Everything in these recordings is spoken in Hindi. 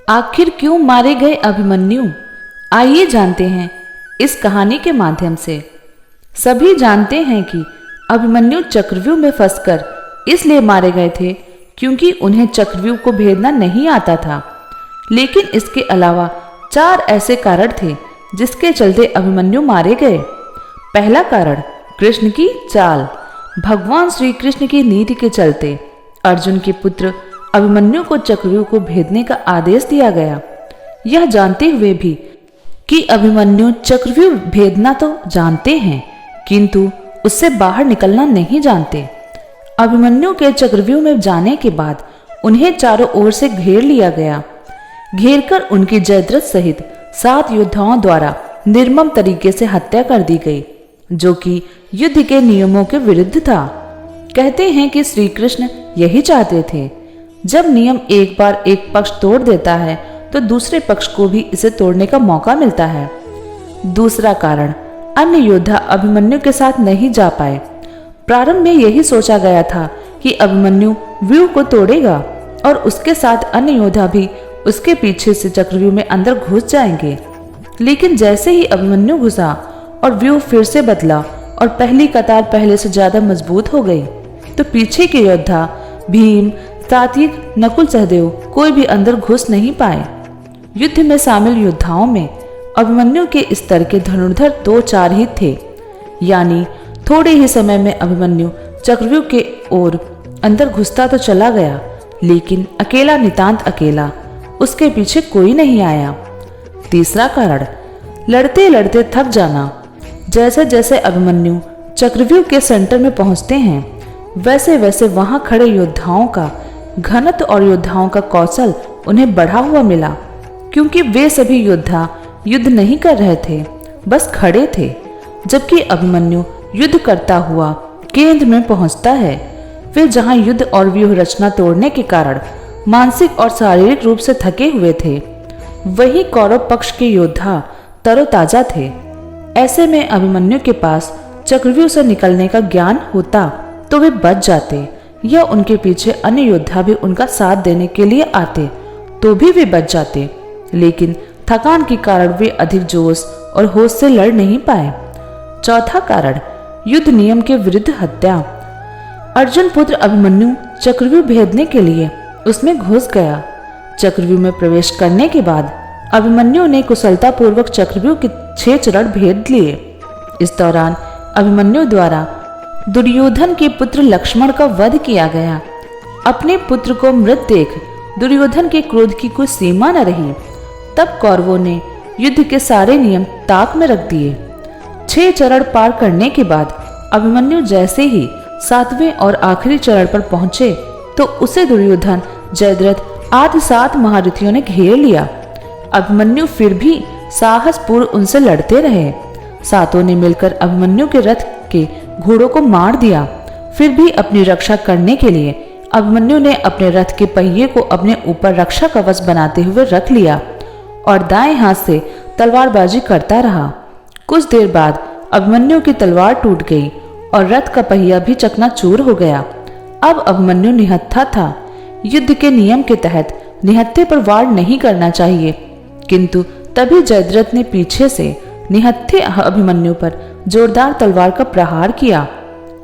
आखिर क्यों मारे गए अभिमन्यु? आइए जानते हैं इस कहानी के माध्यम से। सभी जानते हैं कि अभिमन्यु चक्रव्यूह में फंसकर इसलिए मारे गए थे क्योंकि उन्हें चक्रव्यूह को भेदना नहीं आता था। लेकिन इसके अलावा 4 ऐसे कारण थे जिसके चलते अभिमन्यु मारे गए। पहला कारण कृष्ण की चाल। भगवान श्री कृष्ण की नीति के चलते अर्जुन के पुत्र अभिमन्यु को चक्रव्यूह को भेदने का आदेश दिया गया। यह जानते हुए भी कि अभिमन्यु चक्रव्यूह भेदना तो जानते हैं किंतु उससे बाहर निकलना नहीं जानते। अभिमन्यु के चक्रव्यूह में जाने के बाद उन्हें चारों ओर से घेर लिया गया। घेरकर उनकी जयद्रथ सहित 7 योद्धाओं द्वारा निर्मम तरीके से हत्या कर दी गई, जो कि युद्ध के नियमों के विरुद्ध था। कहते हैं कि श्री कृष्ण यही चाहते थे, जब नियम एक बार एक पक्ष तोड़ देता है तो दूसरे पक्ष को भी इसे तोड़ने का मौका मिलता है। दूसरा कारण, अन्य योद्धा अभिमन्यु के साथ नहीं जा पाए। प्रारंभ में यही सोचा गया था कि अभिमन्यु व्यूह को तोड़ेगा और उसके साथ अन्य योद्धा भी उसके पीछे से चक्रव्यूह में अंदर घुस जाएंगे। लेकिन जैसे ही अभिमन्यु घुसा और व्यूह फिर से बदला और पहली कतार पहले से ज्यादा मजबूत हो गई, तो पीछे के योद्धा भीम, सात्विक, नकुल, सहदेव कोई भी अंदर घुस नहीं पाए। युद्ध में शामिल योद्धाओं में अभिमन्यु के स्तर के धनुर्धर 2-4 ही थे। यानी थोड़े ही समय में अभिमन्यु चक्रव्यूह के ओर अंदर घुसता तो चला गया, लेकिन अकेला, नितांत अकेला, उसके पीछे कोई नहीं आया। तीसरा कारण, लड़ते लड़ते थक जाना। जैसे जैसे अभिमन्यु चक्रव्यूह के सेंटर में पहुंचते हैं, वैसे वैसे वहां खड़े योद्धाओं का घनत्व और योद्धाओं का कौशल उन्हें बढ़ा हुआ मिला, क्योंकि वे सभी योद्धा युद्ध नहीं कर रहे थे, बस खड़े थे। जबकि अभिमन्यु युद्ध करता हुआ केंद्र में पहुंचता है। वे जहां युद्ध और व्यूह रचना तोड़ने के कारण मानसिक और शारीरिक रूप से थके हुए थे, वहीं कौरव पक्ष के योद्धा तरोताजा थे। ऐसे में अभिमन्यु के पास चक्रव्यूह से निकलने का ज्ञान होता तो वे बच जाते, या उनके पीछे अन्य योद्धा भी उनका साथ देने के लिए आते तो भी वे बच जाते। लेकिन थकान के कारण वे अधिक जोश और होश से लड़ नहीं पाए। चौथा कारण, युद्ध नियम के विरुद्ध हत्या। अर्जुन पुत्र अभिमन्यु चक्रव्यूह भेदने के लिए उसमें घुस गया। चक्रव्यूह में प्रवेश करने के बाद अभिमन्यु ने कुशलता पूर्वक चक्रव्यूह के 6 चरण भेद लिए। इस दौरान अभिमन्यु द्वारा दुर्योधन के पुत्र लक्ष्मण का वध किया गया। अपने पुत्र को मृत देख दुर्योधन के क्रोध की कोई सीमा न रही। तब कौरवों ने युद्ध के सारे नियम ताक में रख दिए। 6 चरण पार करने के बाद अभिमन्यु जैसे ही 7वें और आखिरी चरण पर पहुंचे तो उसे दुर्योधन, जयद्रथ आदि 7 महारथियों ने घेर लिया। अभिमन्यु फिर भी साहसपूर्ण उनसे लड़ते रहे। 7 ने मिलकर अभिमन्यु के रथ के घोड़ों को मार दिया। फिर भी अपनी रक्षा करने के लिए अभिमन्यु ने अपने रथ के पहिए को अपने ऊपर रक्षा कवच बनाते हुए रख लिया और दाएं हाथ से तलवारबाजी करता रहा। कुछ देर बाद अभिमन्यु की तलवार टूट गई और रथ का पहिया भी चकनाचूर हो गया। अब अभिमन्यु निहत्था था। युद्ध के नियम के तहत निहत्थे पर वार नहीं करना चाहिए, किंतु तभी जयद्रथ ने पीछे से निहत्थे अभिमन्यु पर जोरदार तलवार का प्रहार किया।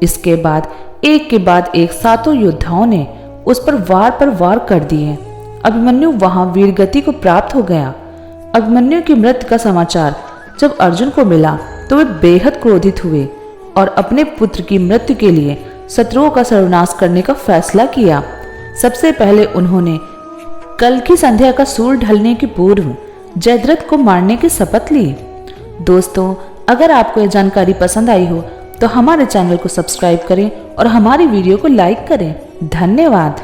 इसके बाद एक के बाद एक 7 योद्धाओं ने उस पर वार कर दिए। अभिमन्यु वहां वीरगति को प्राप्त हो गया। अभिमन्यु की मृत्यु का समाचार जब अर्जुन को मिला तो वे बेहद क्रोधित हुए और अपने पुत्र की मृत्यु के लिए शत्रुओं का सर्वनाश करने का फैसला किया। सबसे पहले उन्होंने कल की संध्या का सूर्य ढलने के पूर्व जयद्रथ को मारने की शपथ ली। दोस्तों, अगर आपको यह जानकारी पसंद आई हो तो हमारे चैनल को सब्सक्राइब करें और हमारी वीडियो को लाइक करें। धन्यवाद।